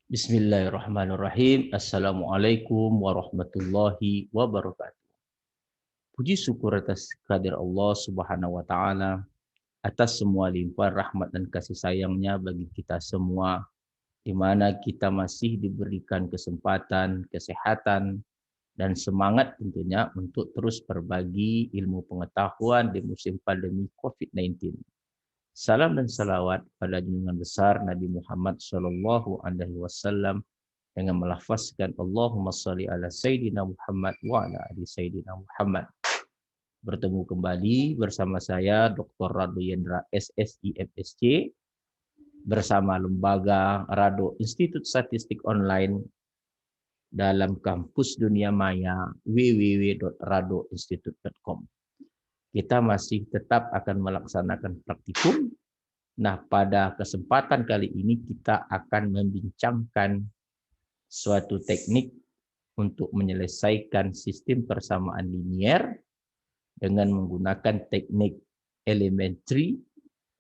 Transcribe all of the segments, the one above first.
Bismillahirrahmanirrahim. Assalamualaikum warahmatullahi wabarakatuh. Puji syukur atas kehadirat Allah Subhanahu wa taala atas semua limpahan rahmat dan kasih sayangnya bagi kita semua, di mana kita masih diberikan kesempatan, kesehatan, dan semangat tentunya untuk terus berbagi ilmu pengetahuan di musim pandemi COVID-19. Salam dan salawat pada junjungan besar Nabi Muhammad Shallallahu Alaihi Wasallam dengan melafazkan Allahumma sholli ala Sayyidina Muhammad wa ala ali Sayyidina Muhammad. Bertemu kembali bersama saya Dr. Rado Yendra SSI FSC bersama Lembaga Rado Institut Statistik Online dalam kampus dunia maya www.radoinstitute.com. Kita masih tetap akan melaksanakan praktikum. Nah, pada kesempatan kali ini kita akan membincangkan suatu teknik untuk menyelesaikan sistem persamaan linier dengan menggunakan teknik elementary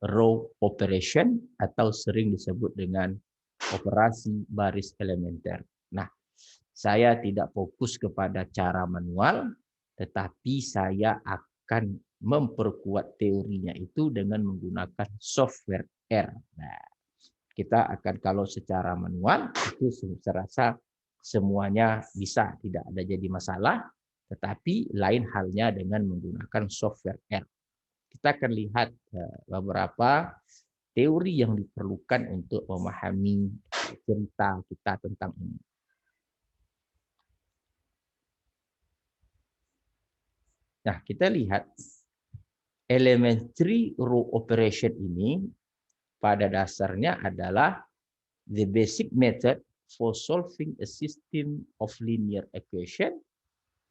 row operation atau sering disebut dengan operasi baris elementer. Nah, saya tidak fokus kepada cara manual, tetapi saya akan memperkuat teorinya itu dengan menggunakan software R. Nah, kita akan kalau secara manual itu saya rasa semuanya bisa, tidak ada jadi masalah, tetapi lain halnya dengan menggunakan software R. Kita akan lihat beberapa teori yang diperlukan untuk memahami cerita kita tentang ini. Nah, kita lihat elementary row operation ini pada dasarnya adalah the basic method for solving a system of linear equation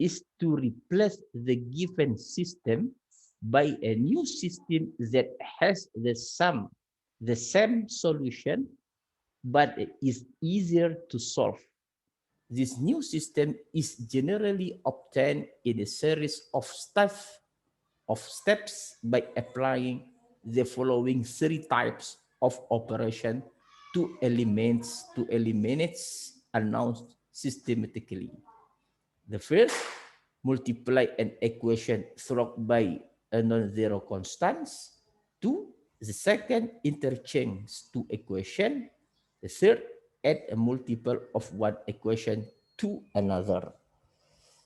is to replace the given system by a new system that has the same solution but is easier to solve. This new system is generally obtained in a series of steps by applying the following three types of operation to eliminate unknowns systematically. The first, multiply an equation through by a non-zero constants. Two, the second, interchange two equation. The third, add a multiple of one equation to another.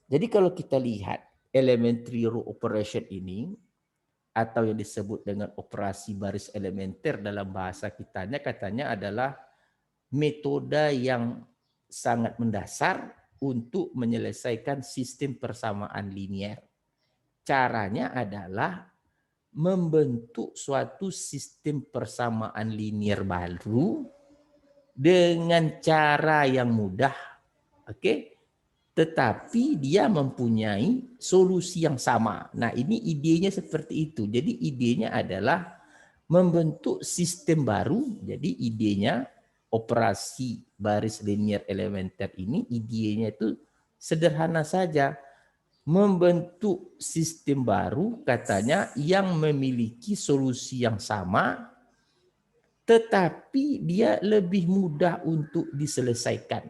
Jadi kalau kita lihat elementary row operation ini atau yang disebut dengan operasi baris elementer dalam bahasa kitanya katanya adalah metode yang sangat mendasar untuk menyelesaikan sistem persamaan linier. Caranya adalah membentuk suatu sistem persamaan linier baru dengan cara yang mudah, oke? Tetapi dia mempunyai solusi yang sama. Nah, ini idenya seperti itu. Jadi idenya adalah membentuk sistem baru. Jadi idenya operasi baris linier elementer ini idenya itu sederhana saja. Membentuk sistem baru katanya yang memiliki solusi yang sama tetapi dia lebih mudah untuk diselesaikan.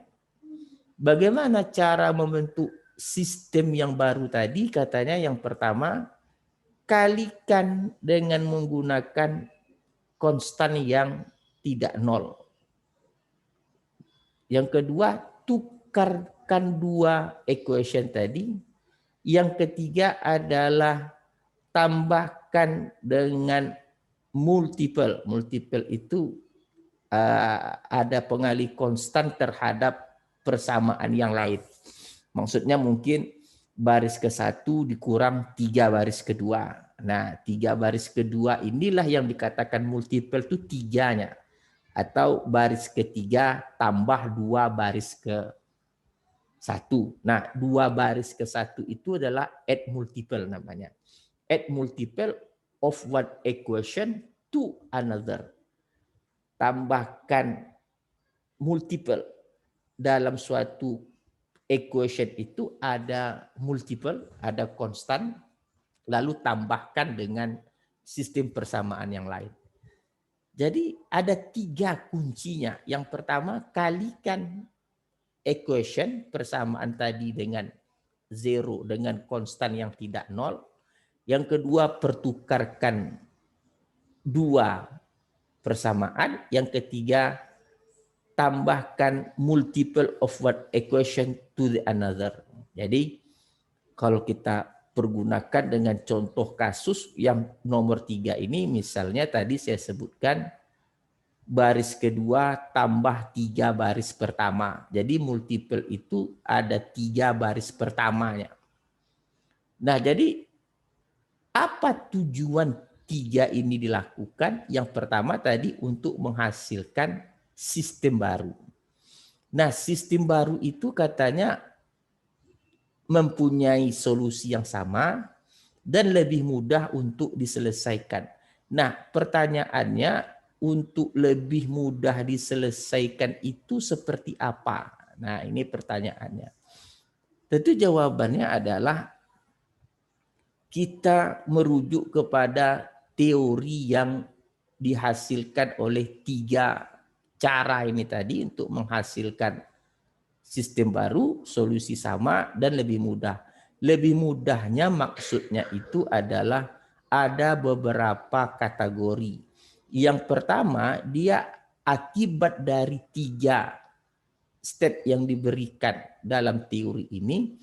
Bagaimana cara membentuk sistem yang baru tadi? Katanya yang pertama, kalikan dengan menggunakan konstan yang tidak nol. Yang kedua, tukarkan dua equation tadi. Yang ketiga adalah tambahkan dengan multiple. Multiple itu ada pengalih konstan terhadap persamaan yang lain. Maksudnya mungkin baris ke-1 dikurang 3 baris kedua. Nah, 3 baris kedua inilah yang dikatakan multiple itu 3-nya. Atau baris ketiga tambah 2 baris ke-1. Nah, 2 baris ke-1 itu adalah add multiple namanya. Add multiple of one equation to another. Tambahkan multiple dalam suatu equation itu ada multiple, ada konstan, lalu tambahkan dengan sistem persamaan yang lain. Jadi ada 3 kuncinya. Yang pertama, kalikan equation persamaan tadi dengan zero, dengan konstan yang tidak nol. Yang kedua, pertukarkan 2 persamaan. Yang ketiga, tambahkan multiple of one equation to the another. Jadi kalau kita pergunakan dengan contoh kasus yang nomor 3 ini, misalnya tadi saya sebutkan baris kedua tambah 3 baris pertama. Jadi multiple itu ada 3 baris pertamanya. Nah, jadi apa tujuan 3 ini dilakukan? Yang pertama tadi untuk menghasilkan sistem baru. Nah, sistem baru itu katanya mempunyai solusi yang sama dan lebih mudah untuk diselesaikan. Nah, pertanyaannya, untuk lebih mudah diselesaikan itu seperti apa? Nah, ini pertanyaannya. Tentu jawabannya adalah kita merujuk kepada teori yang dihasilkan oleh 3 cara ini tadi untuk menghasilkan sistem baru, solusi sama, dan lebih mudah. Lebih mudahnya maksudnya itu adalah ada beberapa kategori. Yang pertama, dia akibat dari 3 step yang diberikan dalam teori ini,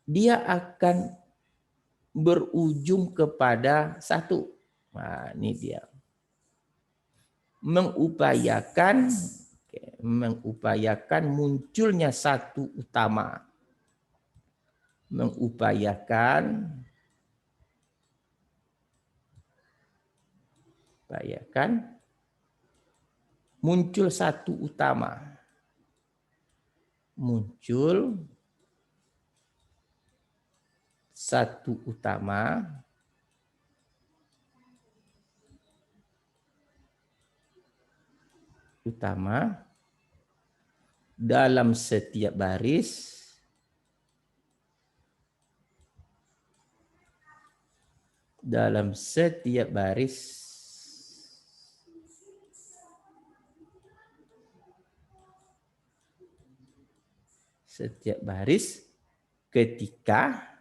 dia akan berujung kepada 1. Nah, ini dia. Mengupayakan munculnya satu utama. Mengupayakan muncul satu utama. Muncul satu utama dalam setiap baris ketika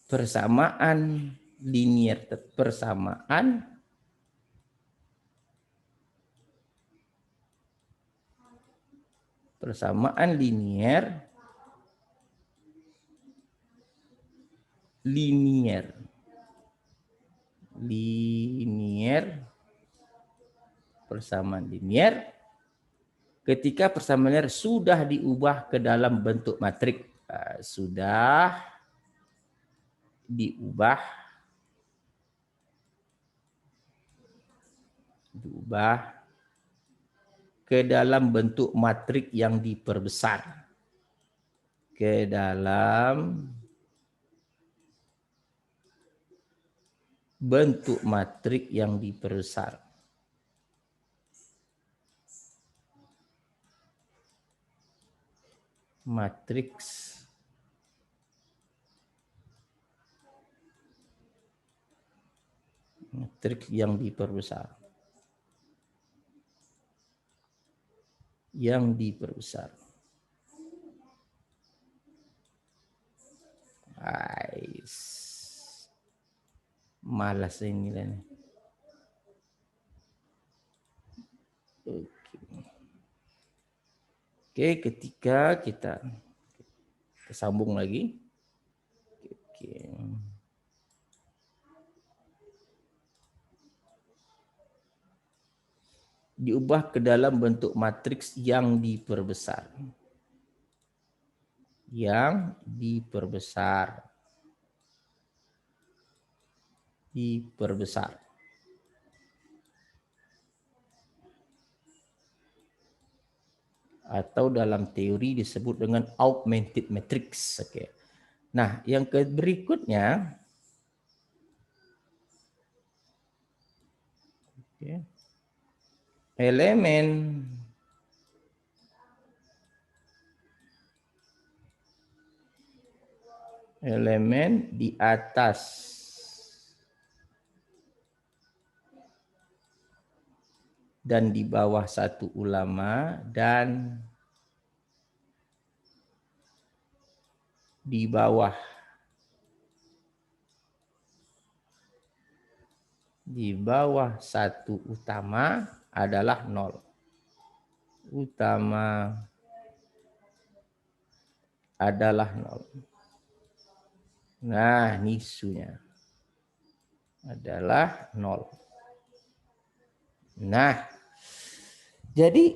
persamaan linier ketika persamaan linier sudah diubah ke dalam bentuk matriks. Sudah diubah ke dalam bentuk matriks yang diperbesar. Matriks yang diperbesar. Malas ini lah. Oke, ketika kita sambung lagi. Diubah ke dalam bentuk matriks yang diperbesar. Atau dalam teori disebut dengan augmented matrix. Oke. Nah, yang berikutnya, elemen elemen di atas dan di bawah satu ulama dan di bawah satu utama adalah 0. Utama adalah 0. Nah, nisunya adalah 0. Nah, jadi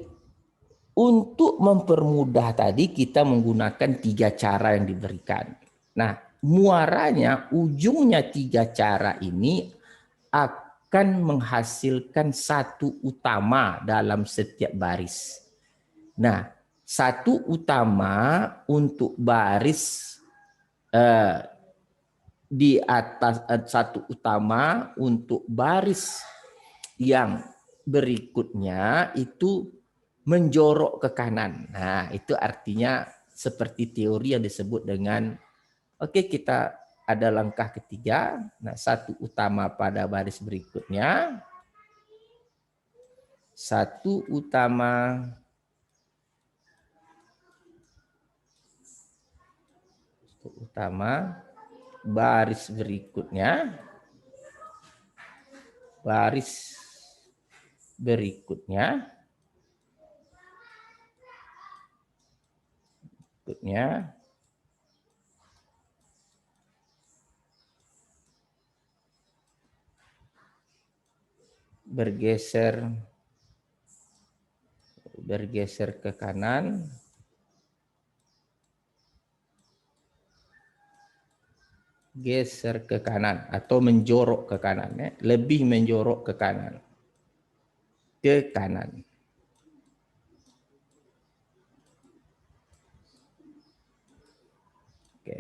untuk mempermudah tadi kita menggunakan 3 cara yang diberikan. Nah, muaranya ujungnya 3 cara ini akan menghasilkan satu utama dalam setiap baris. Nah, satu utama untuk baris di atas satu utama untuk baris yang berikutnya itu menjorok ke kanan. Nah, itu artinya seperti teori yang disebut dengan kita ada langkah ketiga. Nah, satu utama pada baris berikutnya. Satu utama baris berikutnya. Baris berikutnya bergeser ke kanan, geser ke kanan atau menjorok ke kanan, ya. Lebih menjorok ke kanan. Oke.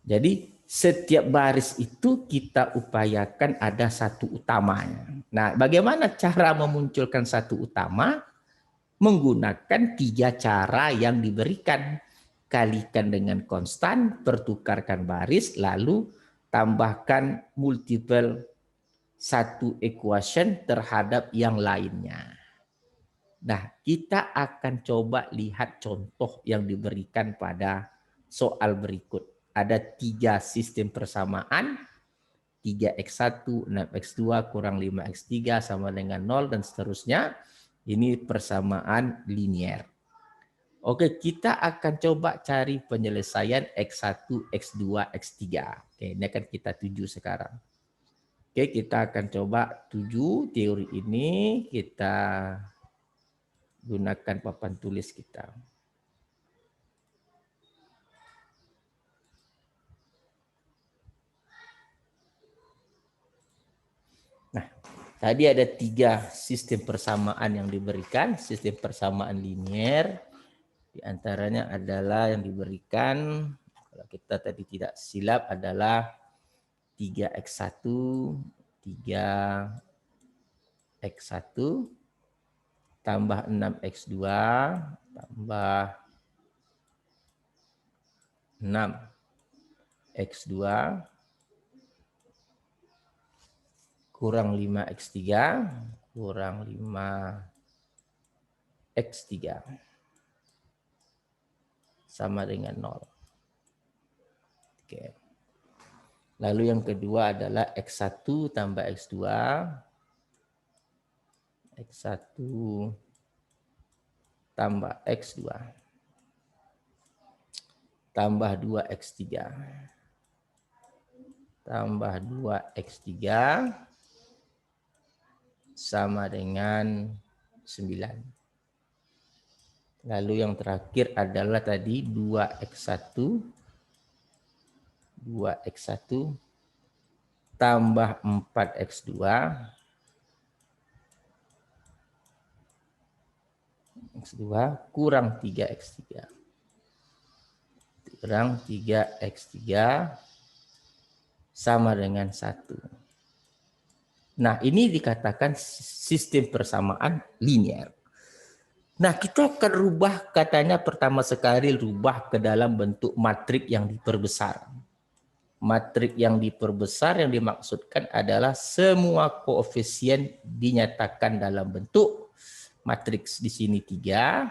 Jadi setiap baris itu kita upayakan ada satu utamanya. Nah, bagaimana cara memunculkan satu utama? Menggunakan 3 cara yang diberikan. Kalikan dengan konstan, pertukarkan baris, lalu tambahkan multiple satu equation terhadap yang lainnya. Nah, kita akan coba lihat contoh yang diberikan pada soal berikut. Ada 3 sistem persamaan, 3x1, 6x2 kurang 5x3 sama dengan 0 dan seterusnya. Ini persamaan linear. Oke, kita akan coba cari penyelesaian x1, x2, x3. Oke, ini akan kita tuju sekarang. Oke, kita akan coba tuju teori ini, kita gunakan papan tulis kita. Nah, tadi ada 3 sistem persamaan yang diberikan, sistem persamaan linear. Di antaranya adalah yang diberikan, kalau kita tadi tidak silap, adalah 3x1, 3x1, tambah 6x2, tambah 6x2, kurang 5x3, kurang 5x3. Sama dengan 0. Oke. Lalu yang kedua adalah x1 tambah x2. x1 tambah x2. Tambah 2x3. Tambah 2x3 sama dengan 9. Lalu yang terakhir adalah tadi 2x1 tambah 4x2 kurang 3x3. Kurang 3x3 sama dengan 1. Nah, ini dikatakan sistem persamaan linear. Nah, kita akan rubah, katanya pertama sekali rubah ke dalam bentuk matrik yang diperbesar. Matrik yang diperbesar yang dimaksudkan adalah semua koefisien dinyatakan dalam bentuk matriks. Di sini 3,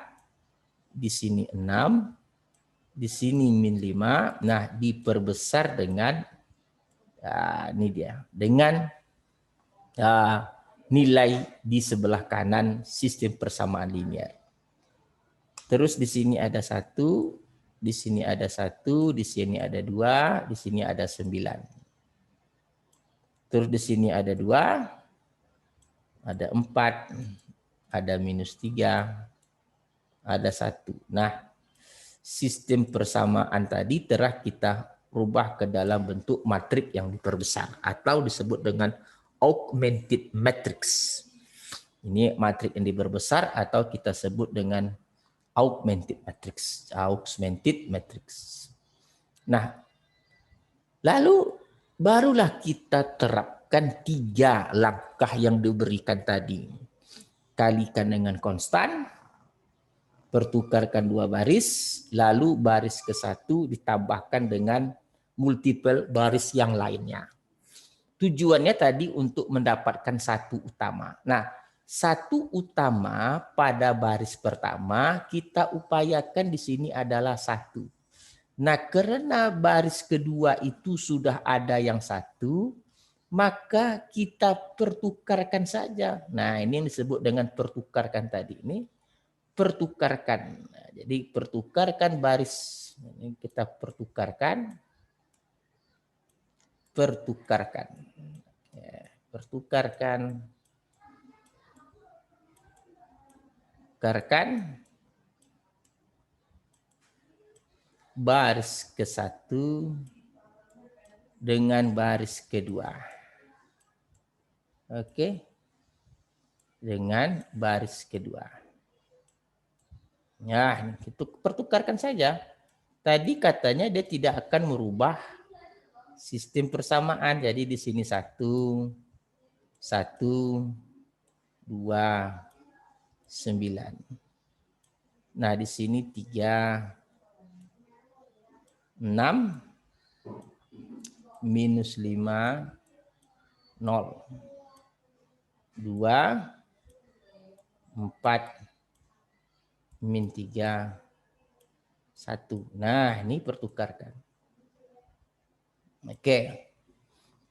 di sini 6, di sini min 5. Nah, diperbesar dengan ini dia, dengan nilai di sebelah kanan sistem persamaan linear. Terus di sini ada 1, di sini ada 1, di sini ada 2, di sini ada 9. Terus di sini ada 2, ada 4, ada minus 3, ada 1. Nah, sistem persamaan tadi telah kita rubah ke dalam bentuk matrik yang diperbesar atau disebut dengan augmented matrix. Ini matrik yang diperbesar atau kita sebut dengan augmented matrix. Nah, lalu barulah kita terapkan 3 langkah yang diberikan tadi. Kalikan dengan konstan, pertukarkan 2 baris, lalu baris ke-1 ditambahkan dengan multiple baris yang lainnya. Tujuannya tadi untuk mendapatkan 1 utama. Nah, 1 utama pada baris pertama kita upayakan di sini adalah 1. Nah, karena baris kedua itu sudah ada yang 1, maka kita pertukarkan saja. Nah, ini yang disebut dengan pertukarkan tadi. Ini pertukarkan. Nah, jadi pertukarkan baris. Ini kita pertukarkan. Pertukarkan baris ke-1 dengan baris kedua. Oke. Dengan baris kedua. Ya, itu pertukarkan saja. Tadi katanya dia tidak akan merubah sistem persamaan. Jadi di sini 1, 2, 9. Nah, di sini 3, 6, minus 5, 0. 2, 4, min 3, 1. Nah, ini pertukarkan. Oke.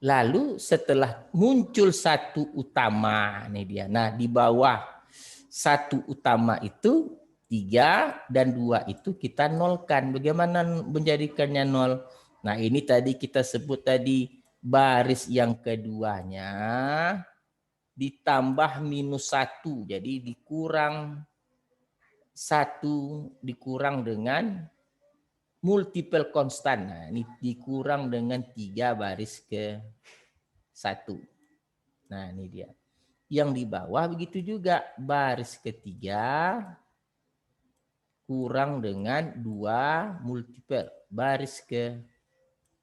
Lalu setelah muncul 1 utama, ini dia. Nah, di bawah 1 utama itu 3 dan 2 itu kita nolkan. Bagaimana menjadikannya 0? Nah, ini tadi kita sebut tadi baris yang keduanya ditambah minus 1. Jadi dikurang 1 dikurang dengan multiple konstan. Nah, ini dikurang dengan 3 baris ke 1. Nah, ini dia. Yang di bawah begitu juga. Baris ketiga kurang dengan 2 multiple baris ke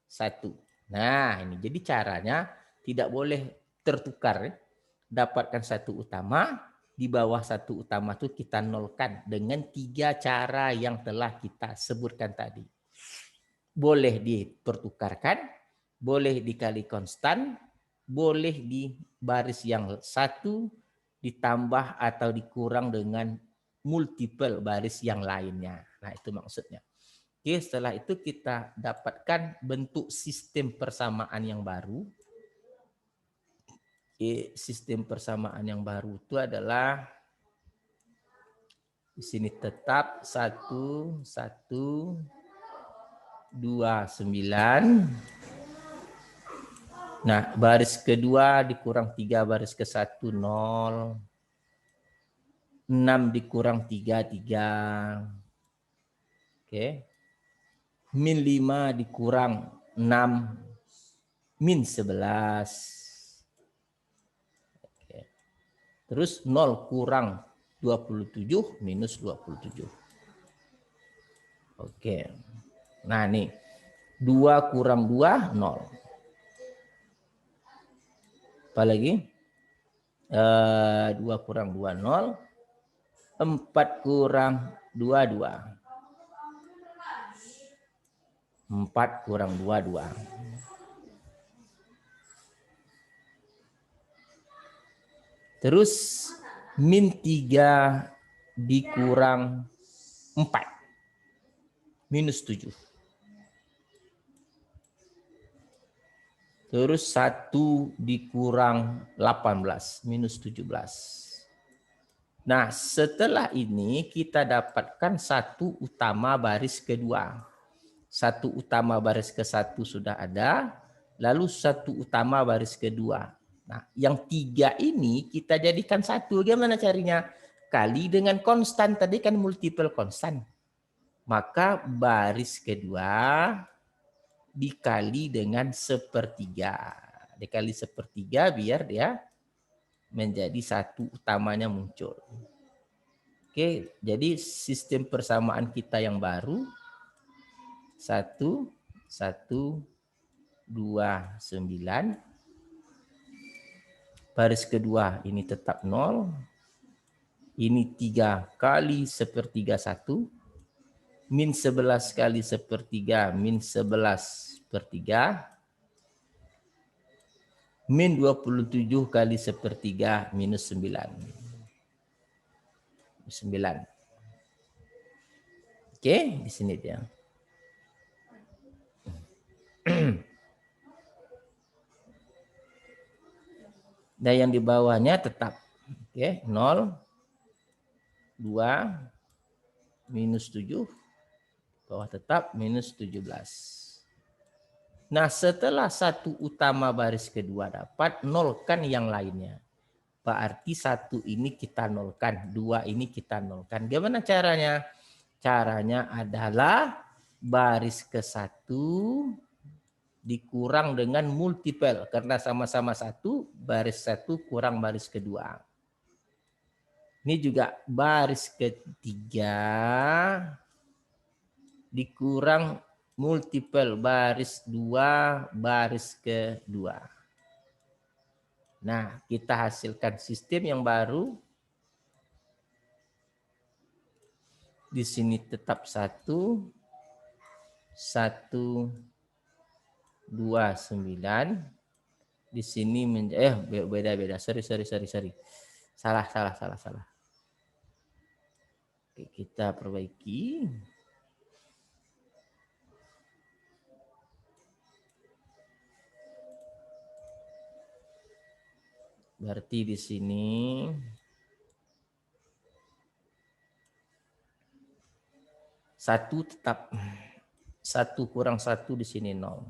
1. Nah, ini jadi caranya tidak boleh tertukar. Dapatkan 1 utama, di bawah 1 utama itu kita nolkan dengan 3 cara yang telah kita sebutkan tadi. Boleh dipertukarkan, boleh dikali konstan, boleh di baris yang 1 ditambah atau dikurang dengan multiple baris yang lainnya. Nah, itu maksudnya. Oke, setelah itu kita dapatkan bentuk sistem persamaan yang baru. Oke, sistem persamaan yang baru itu adalah di sini tetap 1, 1, 2, 9. Nah, baris kedua dikurang 3 baris ke 1, 0. 6 dikurang 3, 3. Oke. Min 5 dikurang 6, min 11. Oke. Terus 0 kurang 27, minus 27. Oke. Nah, nih. 2 kurang 2, 0. Apalagi? 2 kurang 2, 0. 4 kurang 2, 2. 4 kurang 2, 2. Terus min 3 dikurang 4. Minus 7. Terus 1 dikurang 18. Minus 17. Nah, setelah ini kita dapatkan 1 utama baris kedua. 1 utama baris ke-1 sudah ada, lalu 1 utama baris kedua. Nah, yang 3 ini kita jadikan 1. Bagaimana carinya? Kali dengan konstan, tadi kan multiple konstan. Maka baris kedua dikali dengan 1/3. Dikali 1/3 biar dia menjadi 1 utamanya muncul. Oke, jadi sistem persamaan kita yang baru 1, 1, 2, 9. Baris kedua ini tetap 0. Ini 3 kali 1/3 1. Min 11 kali 1/3 min 11/3. Min 27 kali 1/3 minus 9. 9. Oke, di sini dia. Dan yang di bawahnya tetap. Oke, 0, 2, minus 7. Bawah tetap minus 17. Nah, setelah 1 utama baris kedua dapat, nolkan yang lainnya. Berarti 1 ini kita nolkan, 2 ini kita nolkan. Gimana caranya? Caranya adalah baris ke-1 dikurang dengan multiple. Karena sama-sama 1, baris 1 kurang baris kedua. Ini juga baris ketiga dikurang multiple baris 2 baris kedua. Nah, kita hasilkan sistem yang baru. Di sini tetap 1, 1, 2, 9. Di sini beda. Sorry. Salah. Oke, kita perbaiki. Berarti di sini 1 tetap 1 kurang 1 di sini 0.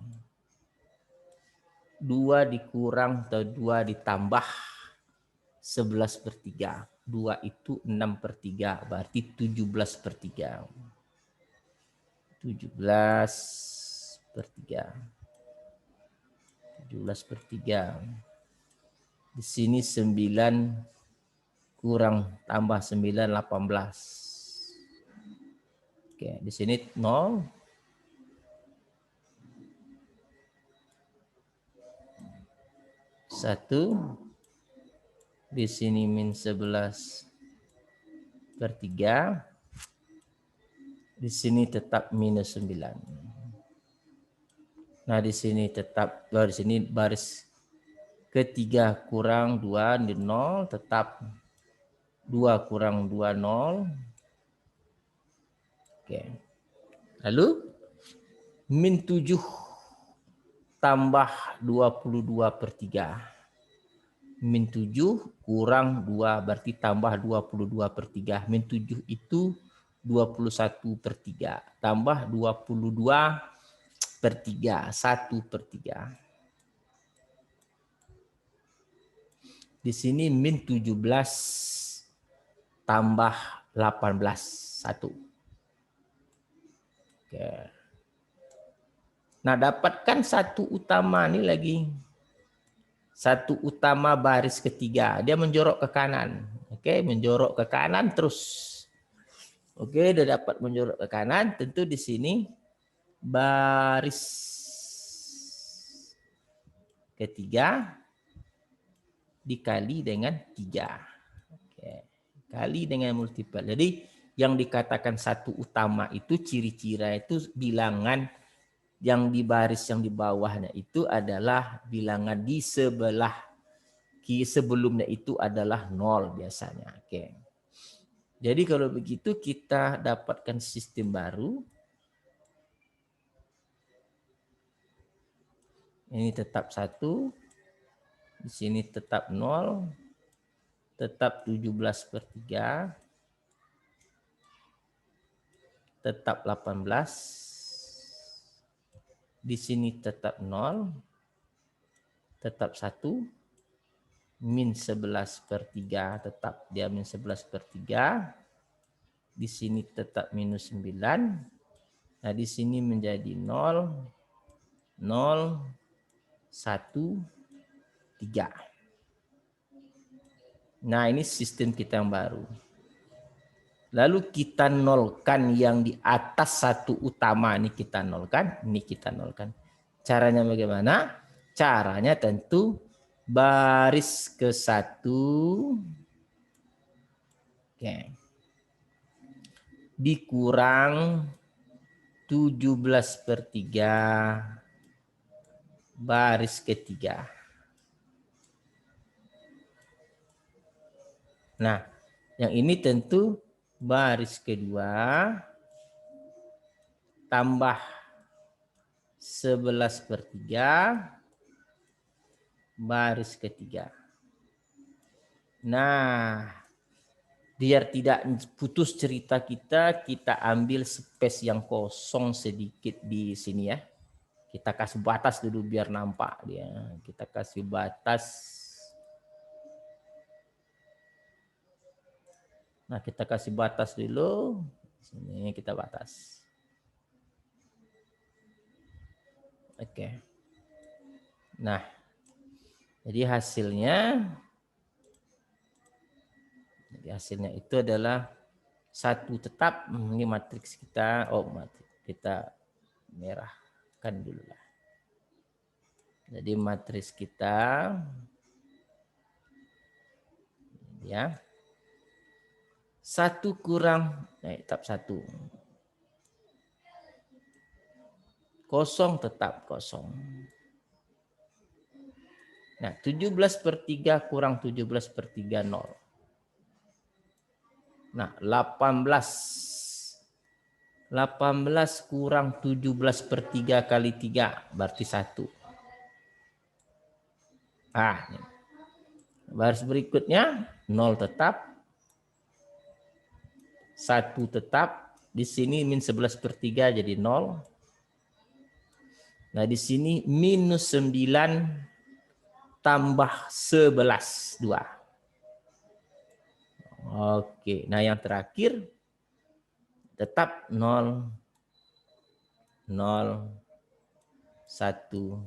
2 dikurang atau 2 ditambah 11/3. 2 itu 6/3, berarti 17/3. 17/3. 17/3. Di sini 9 kurang tambah 9, 18. Oke, di sini 0. 1. Di sini min 11/3. Di sini tetap minus 9. Nah, di sini tetap, di sini baris ketiga kurang 2 di 0, tetap 2 kurang 2, 0. Oke. Lalu min 7 tambah 22/3. Min 7 kurang 2 berarti tambah 22/3. Min 7 itu 21/3. Tambah 22/3. 1/3. Di sini min 17 tambah 18. 1. Oke. Nah, dapatkan 1 utama ini lagi. 1 utama baris ketiga. Dia menjorok ke kanan. Oke, menjorok ke kanan terus. Oke, udah dapat menjorok ke kanan. Tentu di sini baris ketiga dikali dengan 3. Oke. kali dengan multiple. Jadi yang dikatakan satu utama itu ciri-ciri itu bilangan yang di baris yang di bawahnya itu adalah bilangan di sebelah sebelumnya itu adalah 0 biasanya. Oke. Jadi kalau begitu kita dapatkan sistem baru. Ini tetap 1, di sini tetap 0, tetap 17/3, tetap 18, di sini tetap 0, tetap 1, min 11/3, tetap dia min 11/3, di sini tetap minus 9, nah di sini menjadi 0, 0, 1, 3. Nah ini sistem kita yang baru. Lalu kita nolkan yang di atas satu utama, ini kita nolkan, ini kita nolkan. Caranya bagaimana? Caranya tentu baris ke 1, oke, dikurang 17/3 baris ke-3. Nah, yang ini tentu baris kedua tambah 11/3 baris ke-3. Nah, biar tidak putus cerita kita ambil space yang kosong sedikit di sini ya. Kita kasih batas dulu biar nampak dia. Kita kasih batas. Nah, kita kasih batas dulu. Sini kita batas. Oke. Nah, jadi hasilnya itu adalah 1 tetap. Ini matriks kita. Oh, matriks kita merahkan dulu lah. Jadi matriks kita ya 1 kurang tetap 1. Kosong tetap kosong. Nah, 17/3 kurang 17/3 0. Nah, 18 kurang 17/3 kali 3 berarti 1. Ah, baris berikutnya 0 tetap, 1 tetap, di sini min 11/3 jadi 0. Nah, di sini minus 9 tambah 11, 2. Oke, nah yang terakhir tetap 0, 0, 1,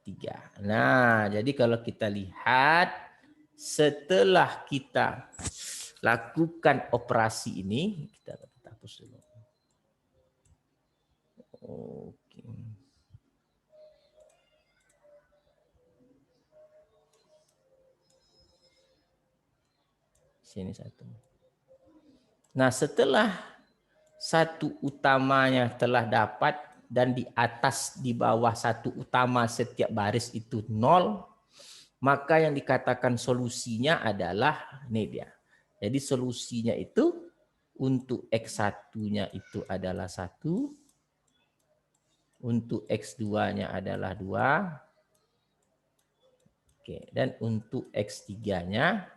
3. Nah, jadi kalau kita lihat setelah kita lakukan operasi ini, kita hapus dulu. Oke. Sini 1. Nah, setelah 1 utamanya telah dapat dan di atas di bawah 1 utama setiap baris itu 0, maka yang dikatakan solusinya adalah ini dia. Jadi solusinya itu untuk X1-nya itu adalah 1, untuk X2-nya adalah 2, oke, dan untuk X3-nya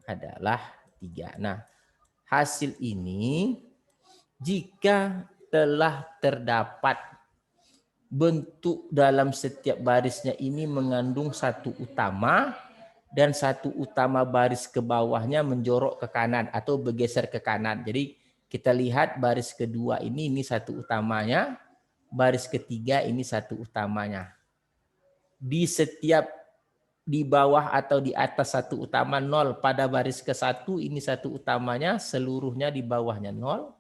adalah 3. Nah, hasil ini jika telah terdapat bentuk dalam setiap barisnya ini mengandung 1 utama dan 1 utama baris ke bawahnya menjorok ke kanan atau bergeser ke kanan. Jadi kita lihat baris kedua ini 1 utamanya, baris ketiga ini 1 utamanya. Di setiap di bawah atau di atas 1 utama 0, pada baris ke-1 ini 1 utamanya, seluruhnya di bawahnya 0.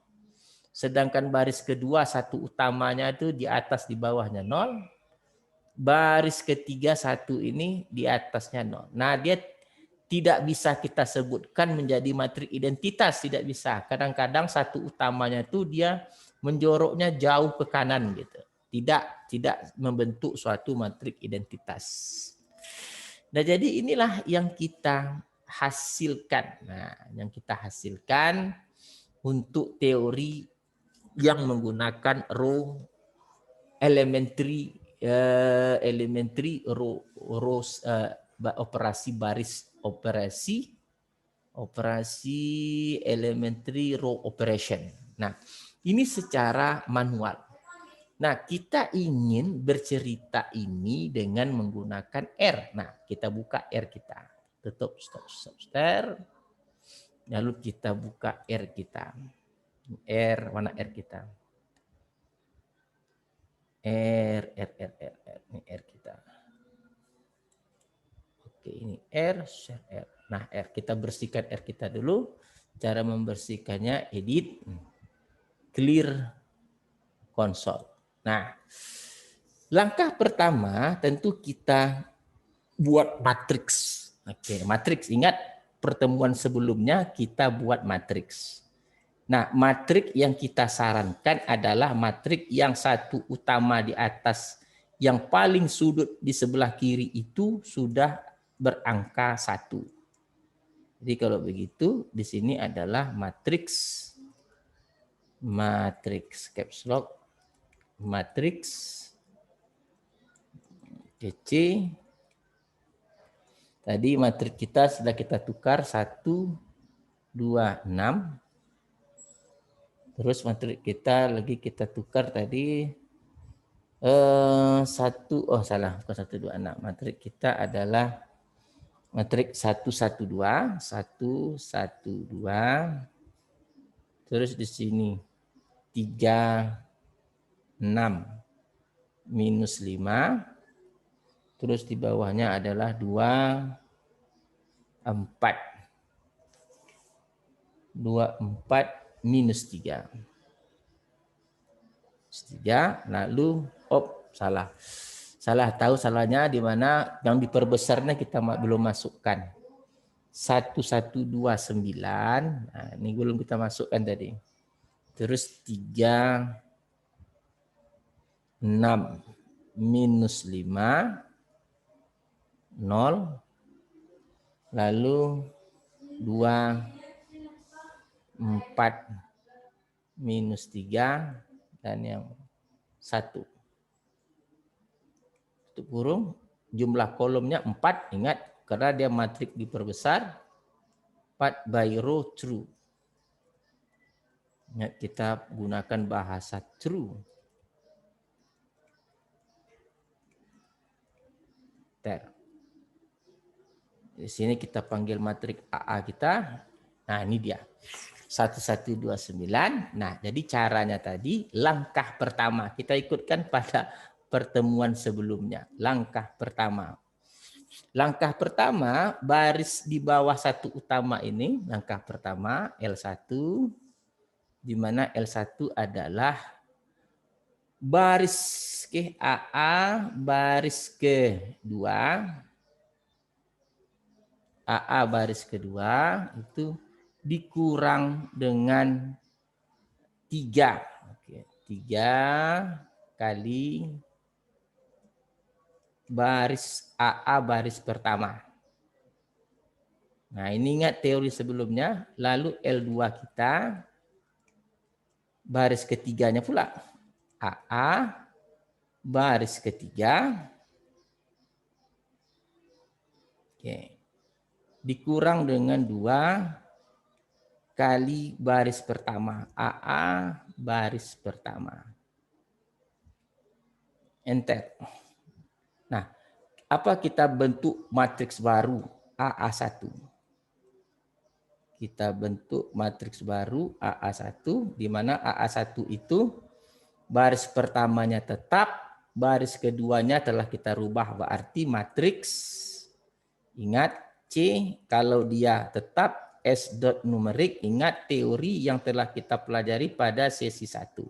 Sedangkan baris kedua 1 utamanya itu di atas di bawahnya 0. Baris ketiga 1 ini di atasnya 0. Nah, dia tidak bisa kita sebutkan menjadi matriks identitas, tidak bisa. Kadang-kadang satu utamanya itu dia menjoroknya jauh ke kanan gitu. Tidak membentuk suatu matriks identitas. Nah, jadi inilah yang kita hasilkan. Nah, yang kita hasilkan untuk teori yang menggunakan row elementary rows operasi baris operasi elementary row operation. Nah, ini secara manual. Nah, kita ingin bercerita ini dengan menggunakan R. Nah, kita buka R kita. Tutup stop share. Lalu kita buka R kita. R, mana R kita? R. Ini R kita. Oke, ini R, share R. Nah, R. Kita bersihkan R kita dulu. Cara membersihkannya, edit, clear console. Nah, langkah pertama tentu kita buat matriks. Oke, matriks. Ingat pertemuan sebelumnya kita buat matriks. Nah, matriks yang kita sarankan adalah matriks yang satu utama di atas, yang paling sudut di sebelah kiri itu sudah berangka 1. Jadi kalau begitu di sini adalah matriks caps lock matriks DC. Tadi matriks kita sudah kita tukar 1 2 6. Terus matriks kita lagi kita tukar tadi 1 salah, bukan 1 2 6. Matriks kita adalah matriks 1 1 2 1 1 2. Terus di sini 3 6 minus 5. Terus di bawahnya adalah 2 4 minus 3. Lalu salah tahu salahnya di mana yang diperbesarnya kita belum masukkan 1129. Nah, ini belum kita masukkan tadi. Terus 3 6 minus 5 0. Lalu 2 4 minus 3 dan yang 1. Tutup kurung, jumlah kolomnya 4, ingat karena dia matriks diperbesar. 4 by row true. Ingat kita gunakan bahasa true. Di sini kita panggil matriks AA kita. Nah, ini dia. 1129. Nah, jadi caranya tadi langkah pertama. Kita ikutkan pada pertemuan sebelumnya. Langkah pertama. Langkah pertama, baris di bawah satu utama ini. Langkah pertama, L1. Di mana L1 adalah baris ke AA, baris kedua. AA baris kedua itu dikurang dengan 3. Oke, 3 kali baris AA baris pertama. Nah, ini ingat teori sebelumnya. Lalu L2 kita baris ketiganya pula. AA baris ketiga. Oke. Dikurang dengan 2 kali baris pertama. AA baris pertama. Enter. Nah, apa kita bentuk matriks baru AA1? Kita bentuk matriks baru AA1, di mana AA1 itu baris pertamanya tetap, baris keduanya telah kita rubah, berarti matriks, ingat C kalau dia tetap, S dot numerik, ingat teori yang telah kita pelajari pada sesi 1.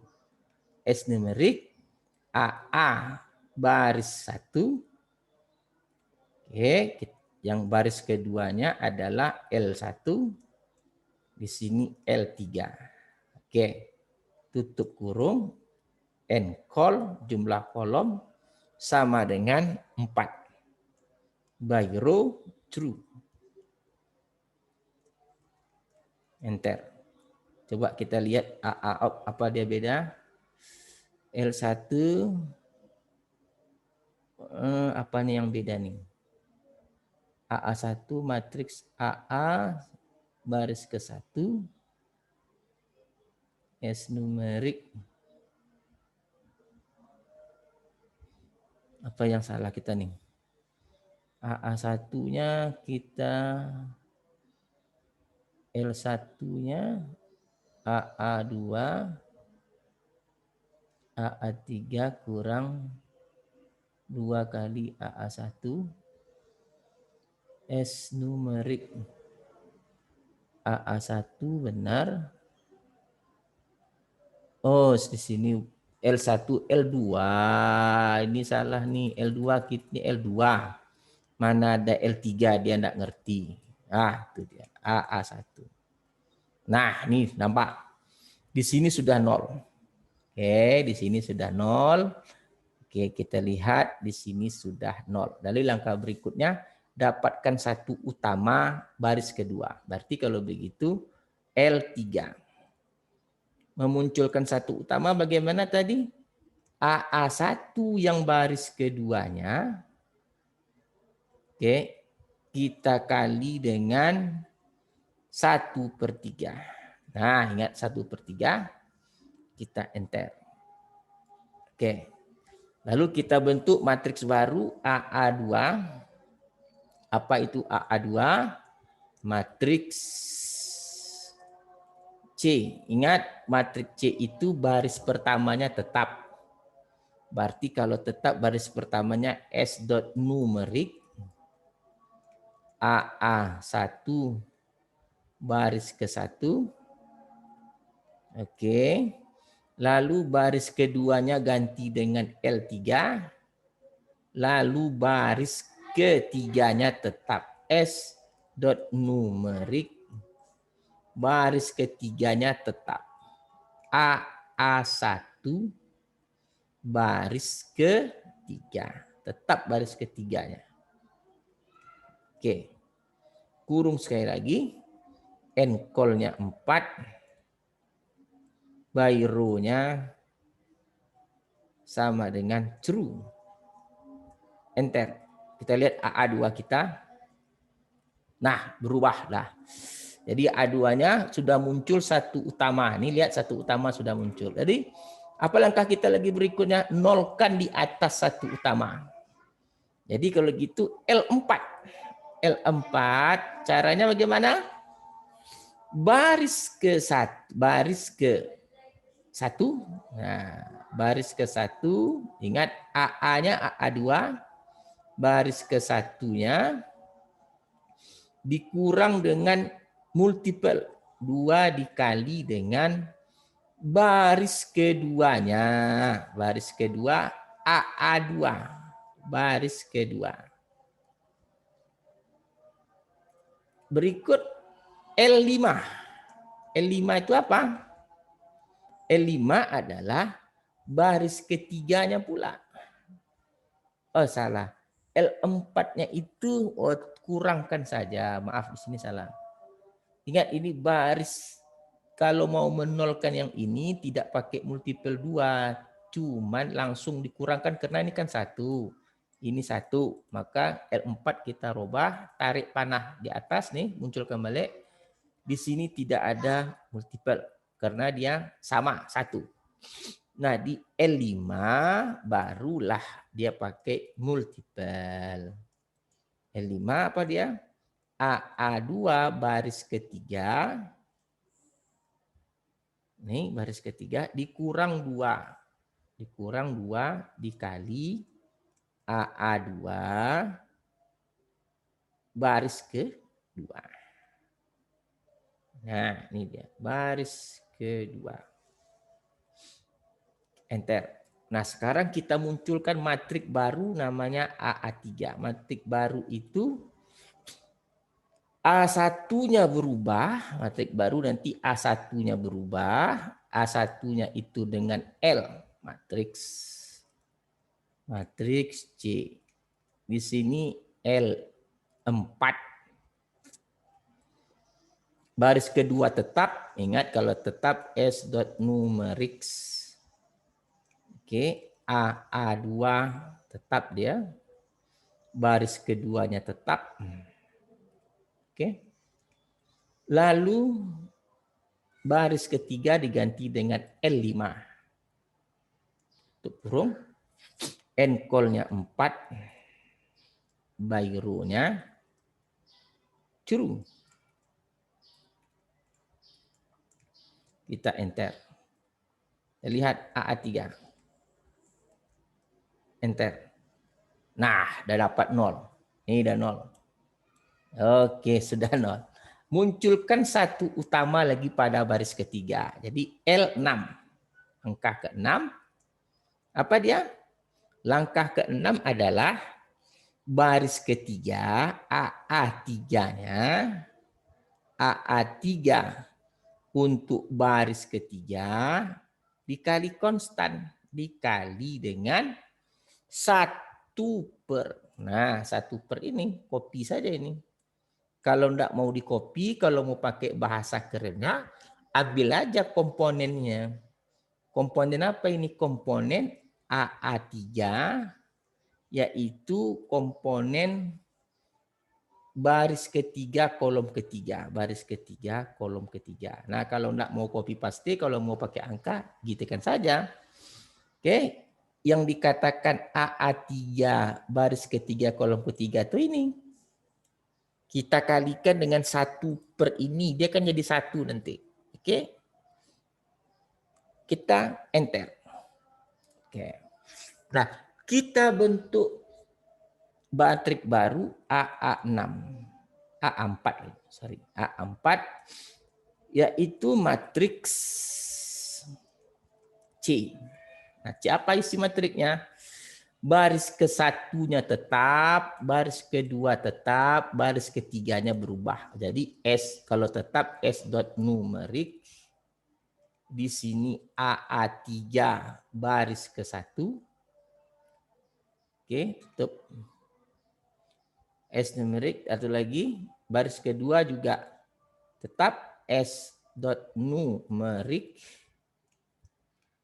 S numerik, AA baris 1. Oke, Yang baris keduanya adalah L1, di sini L3. Oke, tutup kurung, encol, jumlah kolom sama dengan 4. By row, true. Enter. Coba kita lihat AA apa dia beda. L1, apa nih yang beda nih? AA1 matriks AA baris ke-1 S numerik. Apa yang salah kita nih? AA1-nya kita L1-nya AA2 AA3 kurang 2 kali AA1 S numerik AA1 benar. Oh, di sini L1 L2. Ini salah nih, L2 kita L2. Mana ada L3 dia enggak ngerti. Itu dia AA1. Nah, nih nampak. Di sini sudah 0. Oke, di sini sudah 0. Oke, kita lihat di sini sudah 0. Lalu langkah berikutnya dapatkan satu utama baris kedua. Berarti kalau begitu L3. Memunculkan satu utama bagaimana tadi? AA1 yang baris keduanya. Oke, kita kali dengan 1/3. Nah, ingat 1/3. Kita enter. Oke. Lalu kita bentuk matriks baru AA2. Apa itu AA2? Matriks C. Ingat, matriks C itu baris pertamanya tetap. Berarti kalau tetap baris pertamanya S dot numerik AA1 baris ke-1. Oke. Lalu baris keduanya ganti dengan L3. Lalu baris ketiganya tetap S dot numerik. Baris ketiganya tetap AA1 baris ketiga. Tetap baris ketiganya. Oke. Kurung sekali lagi. Encol-nya 4. By row-nya sama dengan true. Enter. Kita lihat AA2 kita. Nah, berubah lah. Jadi A2-nya sudah muncul satu utama. Ini lihat satu utama sudah muncul. Jadi apa langkah kita lagi berikutnya? Nolkan di atas satu utama. Jadi kalau gitu L4. L4 caranya bagaimana? Baris ke 1. Baris ke 1. Nah, baris ke 1. Ingat AA-nya AA2. Baris ke 1-nya dikurang dengan multiple 2 dikali dengan baris keduanya. Baris kedua AA2. Baris kedua. Berikut L5. L5 itu apa? L5 adalah baris ketiganya pula. Oh, salah. L4-nya itu kurangkan saja. Maaf, di sini salah. Ingat ini baris. Kalau mau menolkan yang ini tidak pakai multiple 2. Cuman langsung dikurangkan karena ini kan 1. Ini 1. Maka L4 kita rubah. Tarik panah di atas nih. Muncul kembali. Di sini tidak ada multiple. Karena dia sama 1. Nah di L5 barulah dia pakai multiple. L5 apa dia? AA2 baris ketiga. Nih baris ketiga dikurang 2. Dikurang 2 dikali AA2 baris kedua. Nah ini dia baris kedua. Enter. Nah sekarang kita munculkan matrik baru namanya AA3. Matrik baru itu A1-nya berubah, matrik baru nanti A1-nya berubah, A1-nya itu dengan L, matriks C. Di sini L4. Baris kedua tetap, ingat kalau tetap S dot numerics. Oke, AA2 tetap dia. Baris keduanya tetap. Oke. Lalu baris ketiga diganti dengan L5. Tutup kurung. Encol-nya 4. Bairo-nya true. Kita enter. Lihat AA3. Enter. Nah, dah dapat 0. Ini dah 0. Oke, sudah 0. Munculkan satu utama lagi pada baris ketiga. Jadi L6. Langkah ke-6. Apa dia? Langkah ke-6 adalah baris ketiga AA3-nya. AA3 untuk baris ketiga dikali konstan. Dikali dengan 1/. Nah, 1/. Ini copy saja ini. Kalau enggak mau di copy, kalau mau pakai bahasa kerennya, ambil aja komponennya. Komponen apa ini? Komponen AA3, yaitu komponen baris ketiga kolom ketiga. Baris ketiga kolom ketiga. Nah, kalau enggak mau copy paste, kalau mau pakai angka, gitukan saja. Oke. Yang dikatakan AA3 baris ketiga kolom ketiga itu ini. Kita kalikan dengan 1/. Ini. Dia kan jadi 1 nanti. Oke. Kita enter. Oke. Nah, kita bentuk matrik baru AA6. A4. Sorry. A4. Yaitu matriks C. Nah, C apa isi matriknya? Baris ke-1-nya tetap, baris kedua tetap, baris ketiganya berubah. Jadi S kalau tetap S dot numerik. Di sini AA3 baris ke-1. Oke, tutup. S numerik atau lagi baris kedua juga tetap S dot numerik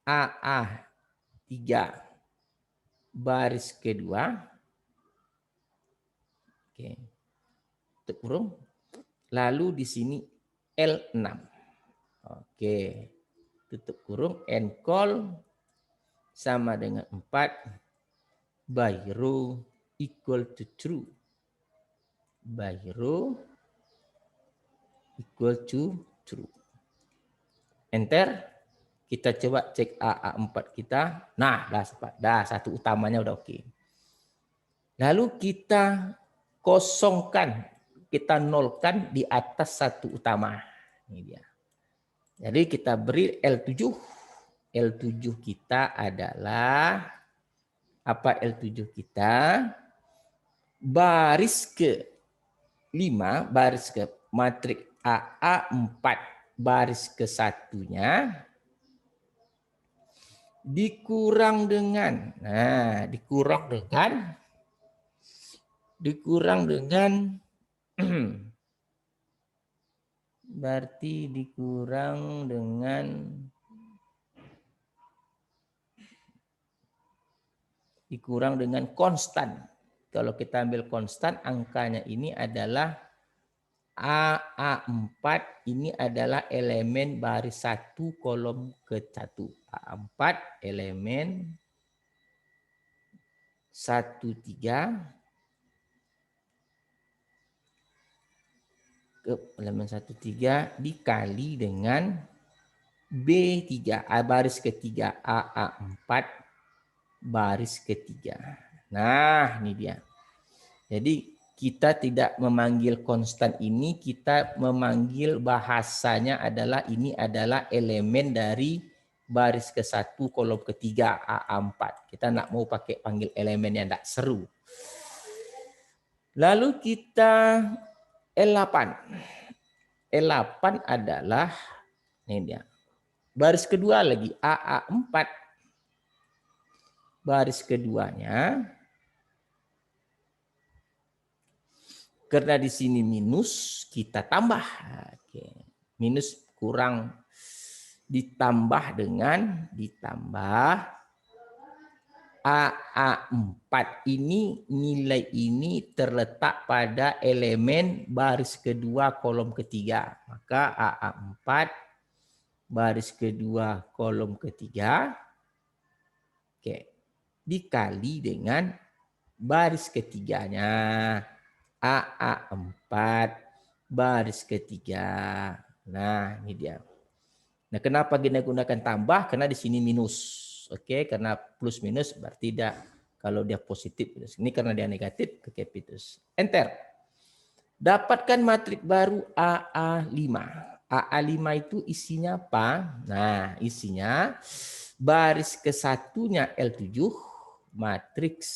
AA3 baris kedua. Oke. Tutup kurung. Lalu di sini L6. Oke. Tutup kurung. Encol sama dengan 4. Bairo equal to true. Bairo equal to true. Enter. Kita coba cek AA4 kita. Nah, dah satu utamanya udah oke. Lalu kita kosongkan, kita nolkan di atas satu utama. Ini dia. Jadi kita beri L7. L7 kita adalah apa L7 kita? Baris ke-5, baris ke matrik AA4 baris ke-1-nya dikurang dengan, nah dikurang dengan berarti dikurang dengan konstan. Kalau kita ambil konstan, angkanya ini adalah AA4, ini adalah elemen baris 1 kolom ke-1. A4 elemen 1, 3 ke elemen 1, 3 dikali dengan B3, baris ketiga AA4 baris ketiga. Nah, ini dia. Jadi kita tidak memanggil konstan ini, kita memanggil bahasanya adalah ini adalah elemen dari baris ke-1 kolom ketiga A4. Kita nak mau pakai panggil elemen yang tidak seru. Lalu kita L8. L8 adalah, ini dia. Baris kedua lagi, AA4. Baris keduanya, karena di sini minus, kita tambah. Oke. Minus kurang ditambah dengan AA4 ini, nilai ini terletak pada elemen baris kedua kolom ketiga. Maka AA4 baris kedua kolom ketiga, oke, dikali dengan baris ketiganya, AA4 baris ketiga. Nah, ini dia. Nah, kenapa kita gunakan tambah? Karena di sini minus. Oke, karena plus minus berarti tidak. Kalau dia positif, ini karena dia negatif ke capitus. Enter. Dapatkan matrik baru AA5. AA5 itu isinya apa? Nah, isinya baris ke-1-nya L7, matriks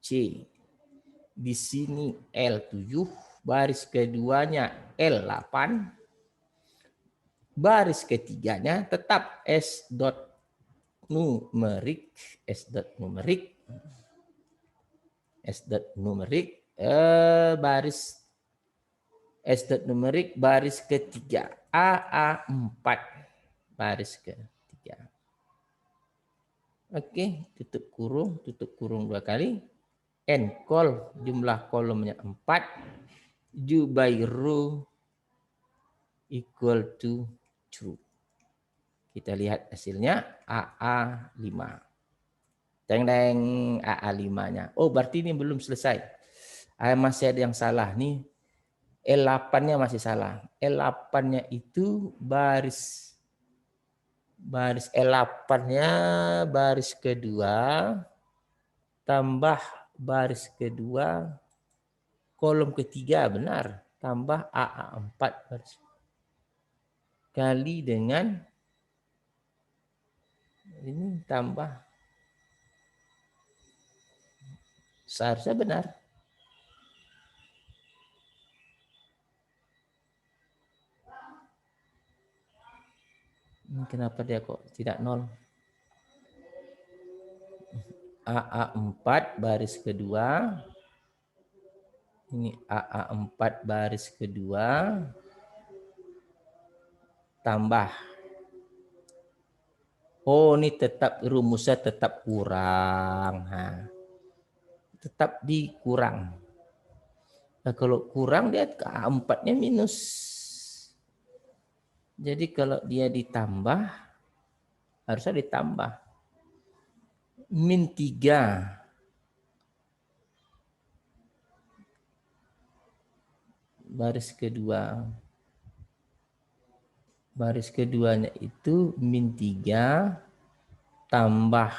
C. Di sini L7, baris keduanya L8, baris ketiganya tetap S dot numerik, baris S dot numerik baris ketiga, AA4 baris ketiga. Oke, tutup kurung 2 kali. N call, jumlah kolomnya 4, Jubairu equal to true. Kita lihat hasilnya AA5. Teng-teng, AA5-nya. Oh, berarti ini belum selesai. Masih ada yang salah nih. L8-nya masih salah. L8-nya itu baris L8-nya baris kedua tambah baris kedua kolom ketiga, benar. Tambah AA4 baris kali dengan ini tambah, seharusnya benar. Ini kenapa dia kok tidak nol? AA4 baris kedua. Ini AA4 baris kedua. Tambah. Oh, ini tetap rumusnya tetap kurang. Nah, tetap dikurang. Nah, kalau kurang dia A4-nya minus. Jadi kalau dia ditambah, harusnya ditambah. Min 3. Baris kedua. Baris keduanya itu min 3 tambah.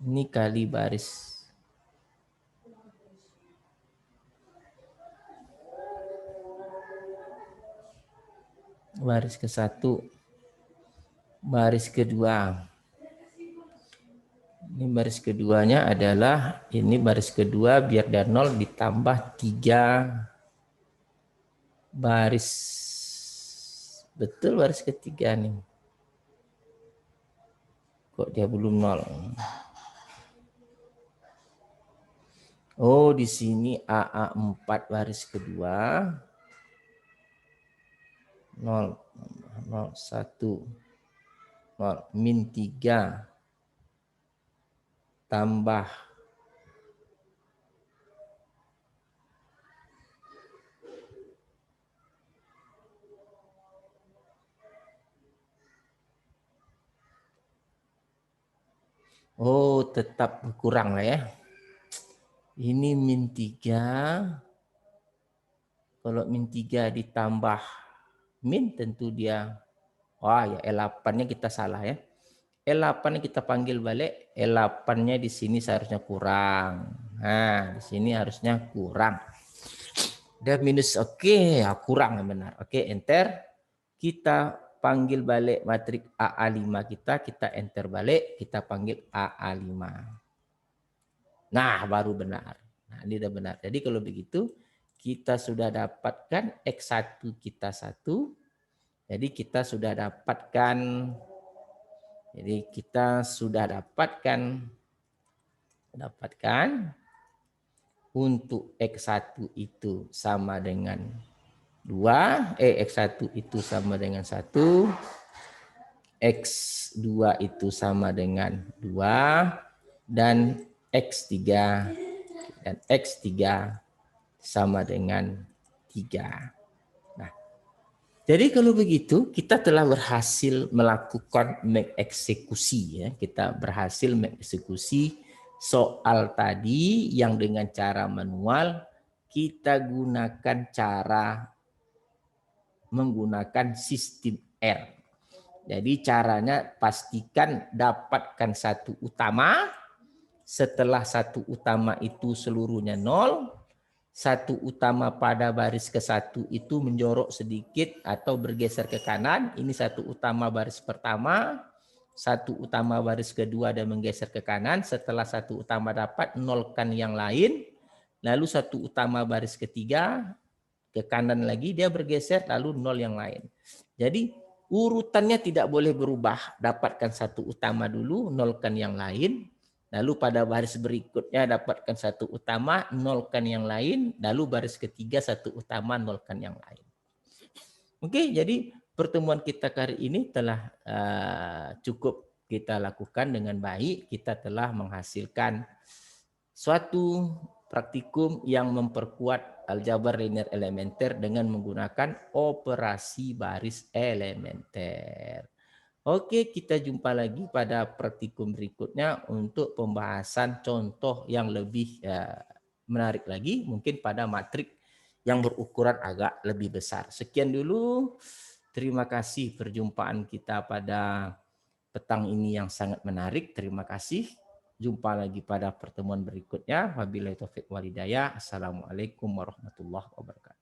Ini kali baris. Baris ke-1. Baris kedua. Ini baris keduanya adalah, ini baris kedua biar dari 0 ditambah 3 baris. Betul baris ketiga nih. Kok dia belum 0? Oh, di sini AA4 baris kedua 0, 0, 1, 0, min 3 tambah oh, tetap berkurang lah ya. Ini min 3. Kalau min 3 ditambah min tentu dia, wah ya L8-nya kita salah ya. L8-nya kita panggil balik, L8-nya di sini seharusnya kurang. Nah, di sini harusnya kurang. Dan minus, oke, ya kurang benar. Oke, enter. Kita panggil balik matrik AA5 kita enter balik, kita panggil AA5. Nah, baru benar. ini udah benar. Jadi kalau begitu kita sudah dapatkan X1 kita 1. Jadi kita sudah dapatkan untuk X1 itu sama dengan 2, X1 itu sama dengan 1, X2 itu sama dengan 2, dan X3 sama dengan 3. Nah, jadi kalau begitu kita telah berhasil melakukan mengeksekusi ya. Kita berhasil mengeksekusi soal tadi yang dengan cara manual kita menggunakan sistem R. Jadi caranya pastikan dapatkan satu utama. Setelah satu utama itu seluruhnya 0. Satu utama pada baris ke-1 itu menjorok sedikit atau bergeser ke kanan. Ini satu utama baris pertama. Satu utama baris kedua dan menggeser ke kanan. Setelah satu utama dapat, nolkan yang lain. Lalu satu utama baris ketiga, ke kanan lagi dia bergeser, lalu 0 yang lain. Jadi urutannya tidak boleh berubah. Dapatkan satu utama dulu, nolkan yang lain. Lalu pada baris berikutnya dapatkan satu utama, nolkan yang lain. Lalu baris ketiga satu utama, nolkan yang lain. Oke, jadi pertemuan kita kali ini telah cukup kita lakukan dengan baik. Kita telah menghasilkan suatu praktikum yang memperkuat aljabar linear elementer dengan menggunakan operasi baris elementer. Oke, kita jumpa lagi pada praktikum berikutnya untuk pembahasan contoh yang lebih menarik lagi, mungkin pada matrik yang berukuran agak lebih besar. Sekian dulu, terima kasih perjumpaan kita pada petang ini yang sangat menarik. Terima kasih. Jumpa lagi pada pertemuan berikutnya. Wabillahi taufiq wal hidayah. Assalamualaikum warahmatullahi wabarakatuh.